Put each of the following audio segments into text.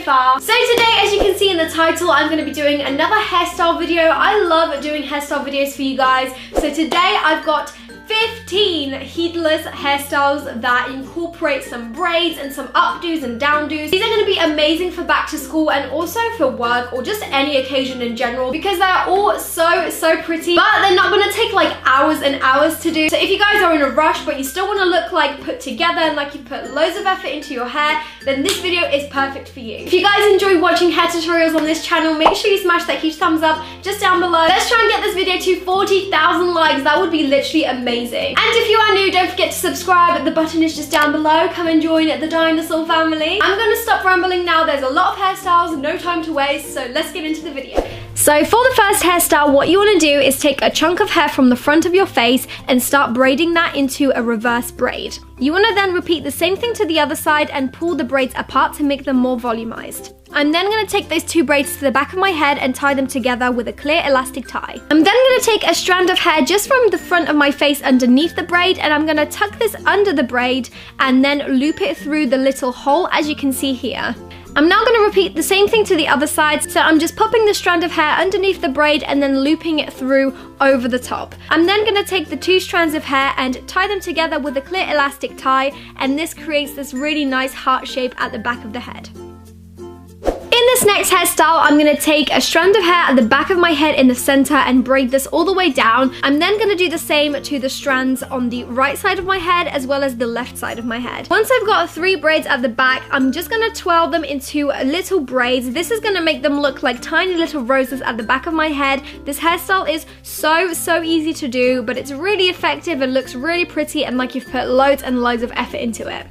far. So today, as you can see in the title, I'm going to be doing another hairstyle video. I love doing hairstyle videos for you guys. So today I've got 15 heatless hairstyles that incorporate some braids and some updos and downdos. These are going to be amazing for back to school and also for work or just any occasion in general because they're all so pretty, but they're not going to take like hours and hours to do. So if you guys are in a rush but you still want to look like put together and like you've put loads of effort into your hair, then this video is perfect for you. If you guys enjoy watching hair tutorials on this channel, make sure you smash that huge thumbs up just down below. Let's try and get this video to 40,000 likes. That would be literally amazing. And if you are new, don't forget to subscribe. The button is just down below. Come and join the dinosaur family. I'm gonna stop rambling now. There's a lot of hairstyles, no time to waste, so let's get into the video. So for the first hairstyle, what you want to do is take a chunk of hair from the front of your face and start braiding that into a reverse braid. You want to then repeat the same thing to the other side and pull the braids apart to make them more volumized. I'm then going to take those two braids to the back of my head and tie them together with a clear elastic tie. I'm then going to take a strand of hair just from the front of my face underneath the braid, and I'm going to tuck this under the braid and then loop it through the little hole as you can see here. I'm now going to repeat the same thing to the other side, so I'm just popping the strand of hair underneath the braid and then looping it through over the top. I'm then going to take the two strands of hair and tie them together with a clear elastic tie, and this creates this really nice heart shape at the back of the head. In this next hairstyle, I'm going to take a strand of hair at the back of my head in the center and braid this all the way down. I'm then going to do the same to the strands on the right side of my head as well as the left side of my head. Once I've got 3 braids at the back, I'm just going to twirl them into little braids. This is going to make them look like tiny little roses at the back of my head. This hairstyle is so easy to do, but it's really effective and looks really pretty and like you've put loads and loads of effort into it.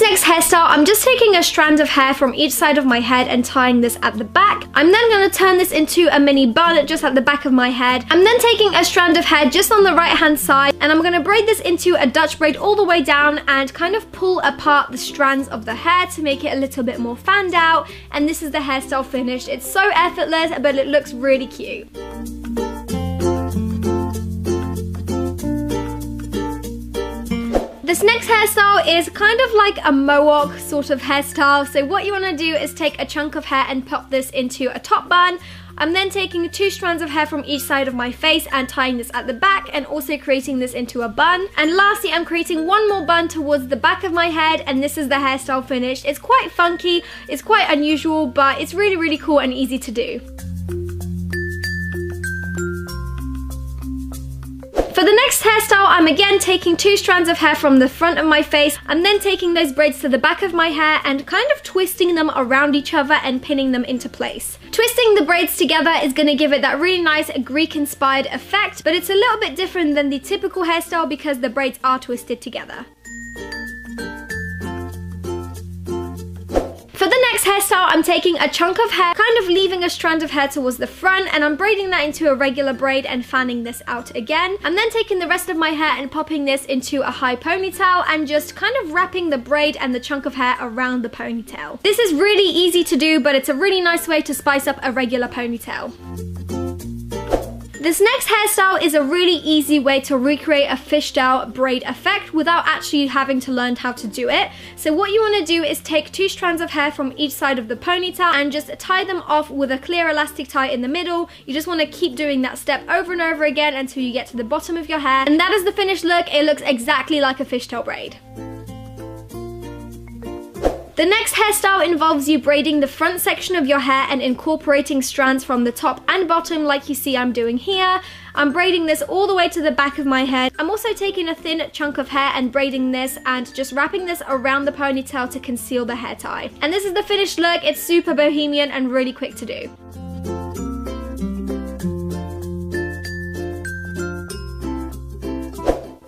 Next hairstyle, I'm just taking a strand of hair from each side of my head and tying this at the back. I'm then going to turn this into a mini bun just at the back of my head. I'm then taking a strand of hair just on the right hand side and I'm going to braid this into a Dutch braid all the way down and kind of pull apart the strands of the hair to make it a little bit more fanned out, and this is the hairstyle finished. It's so effortless, but it looks really cute. This next hairstyle is kind of like a mohawk sort of hairstyle. So what you want to do is take a chunk of hair and pop this into a top bun. I'm then taking 2 strands of hair from each side of my face and tying this at the back and also creating this into a bun. And lastly, I'm creating one more bun towards the back of my head, and this is the hairstyle finished. It's quite funky, it's quite unusual, but it's really cool and easy to do. For the next hairstyle, I'm again taking 2 strands of hair from the front of my face. I'm then taking those braids to the back of my hair and kind of twisting them around each other and pinning them into place. Twisting the braids together is going to give it that really nice Greek-inspired effect, but it's a little bit different than the typical hairstyle because the braids are twisted together. For the next hairstyle, I'm taking a chunk of hair, kind of leaving a strand of hair towards the front, and I'm braiding that into a regular braid and fanning this out again. I'm then taking the rest of my hair and popping this into a high ponytail and just kind of wrapping the braid and the chunk of hair around the ponytail. This is really easy to do, but it's a really nice way to spice up a regular ponytail. This next hairstyle is a really easy way to recreate a fishtail braid effect without actually having to learn how to do it. So what you want to do is take 2 strands of hair from each side of the ponytail and just tie them off with a clear elastic tie in the middle. You just want to keep doing that step over and over again until you get to the bottom of your hair. And that is the finished look. It looks exactly like a fishtail braid. The next hairstyle involves you braiding the front section of your hair and incorporating strands from the top and bottom like you see I'm doing here. I'm braiding this all the way to the back of my head. I'm also taking a thin chunk of hair and braiding this and just wrapping this around the ponytail to conceal the hair tie. And this is the finished look. It's super bohemian and really quick to do.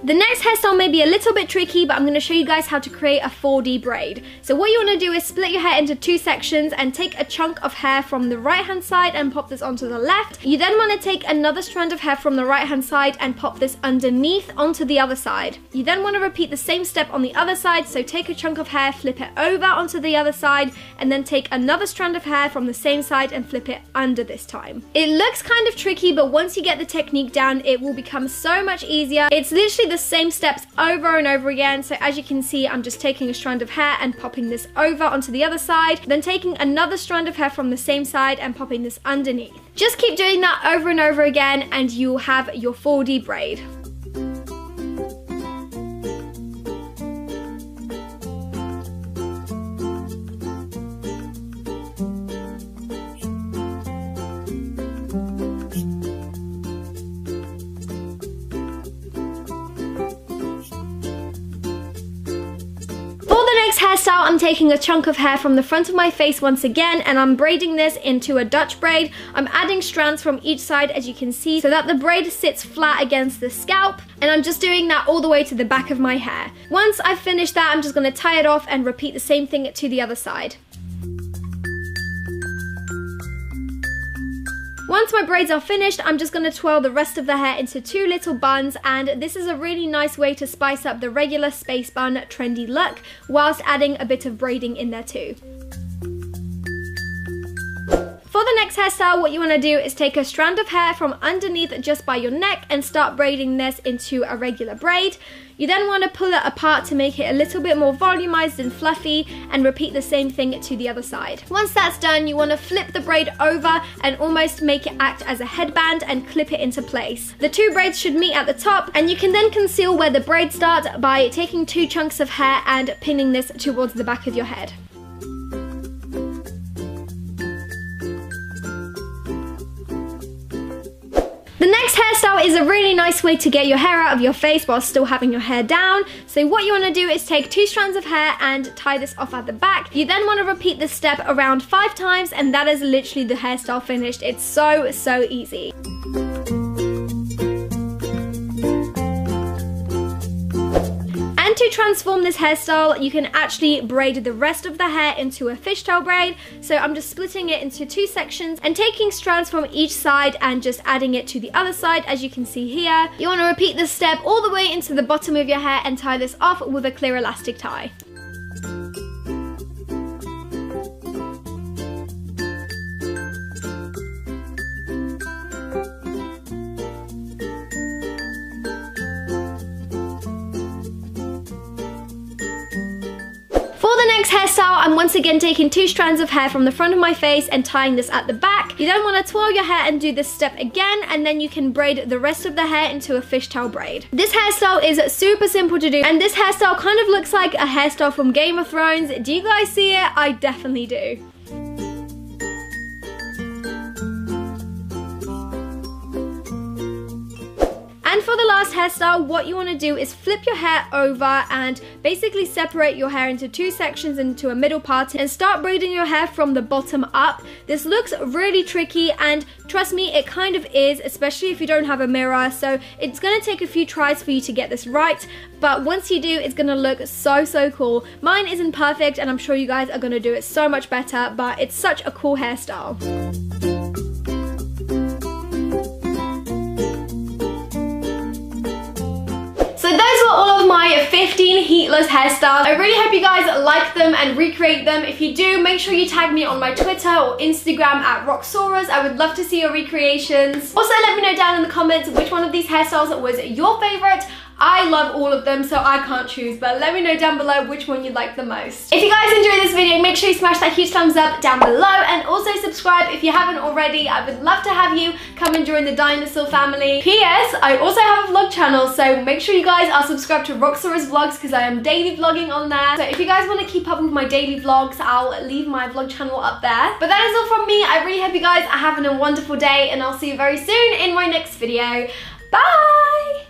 The next hairstyle may be a little bit tricky, but I'm going to show you guys how to create a 4D braid. So what you want to do is split your hair into 2 sections and take a chunk of hair from the right hand side and pop this onto the left. You then want to take another strand of hair from the right hand side and pop this underneath onto the other side. You then want to repeat the same step on the other side, so take a chunk of hair, flip it over onto the other side, and then take another strand of hair from the same side and flip it under this time. It looks kind of tricky, but once you get the technique down, it will become so much easier. It's literally the same steps over and over again. So as you can see, I'm just taking a strand of hair and popping this over onto the other side, then taking another strand of hair from the same side and popping this underneath. Just keep doing that over and over again and you'll have your 4D braid. Hairstyle, I'm taking a chunk of hair from the front of my face once again and I'm braiding this into a Dutch braid. I'm adding strands from each side, as you can see, so that the braid sits flat against the scalp, and I'm just doing that all the way to the back of my hair. Once I've finished that, I'm just going to tie it off and repeat the same thing to the other side. Once my braids are finished, I'm just going to twirl the rest of the hair into 2 little buns, and this is a really nice way to spice up the regular space bun trendy look whilst adding a bit of braiding in there too. For the next hairstyle, what you want to do is take a strand of hair from underneath just by your neck and start braiding this into a regular braid. You then want to pull it apart to make it a little bit more volumized and fluffy, and repeat the same thing to the other side. Once that's done, you want to flip the braid over and almost make it act as a headband and clip it into place. The 2 braids should meet at the top, and you can then conceal where the braids start by taking 2 chunks of hair and pinning this towards the back of your head. The next hairstyle is a really nice way to get your hair out of your face while still having your hair down. So what you want to do is take 2 strands of hair and tie this off at the back. You then want to repeat this step around 5 times, and that is literally the hairstyle finished. It's so easy. And to transform this hairstyle, you can actually braid the rest of the hair into a fishtail braid. So I'm just splitting it into 2 sections and taking strands from each side and just adding it to the other side, as you can see here. You want to repeat this step all the way into the bottom of your hair and tie this off with a clear elastic tie. Next hairstyle, I'm once again taking 2 strands of hair from the front of my face and tying this at the back. You then want to twirl your hair and do this step again, and then you can braid the rest of the hair into a fishtail braid. This hairstyle is super simple to do, and this hairstyle kind of looks like a hairstyle from Game of Thrones. Do you guys see it? I definitely do. And for the last hairstyle, what you want to do is flip your hair over and basically separate your hair into 2 sections into a middle part and start braiding your hair from the bottom up. This looks really tricky, and trust me, it kind of is, especially if you don't have a mirror, so it's going to take a few tries for you to get this right, but once you do, it's going to look so cool. Mine isn't perfect, and I'm sure you guys are going to do it so much better, but it's such a cool hairstyle. So those were all of my 15 heatless hairstyles. I really hope you guys like them and recreate them. If you do, make sure you tag me on my Twitter or Instagram at Roxauras. I would love to see your recreations. Also, let me know down in the comments which one of these hairstyles was your favorite. I love all of them, so I can't choose, but let me know down below which one you like the most. If you guys enjoyed this video, make sure you smash that huge thumbs up down below, and also subscribe if you haven't already. I would love to have you come and join the dinosaur family. P.S. I also have a vlog channel, so make sure you guys are subscribed to Roxauras Vlogs because I am daily vlogging on there. So if you guys want to keep up with my daily vlogs, I'll leave my vlog channel up there. But that is all from me. I really hope you guys are having a wonderful day, and I'll see you very soon in my next video. Bye!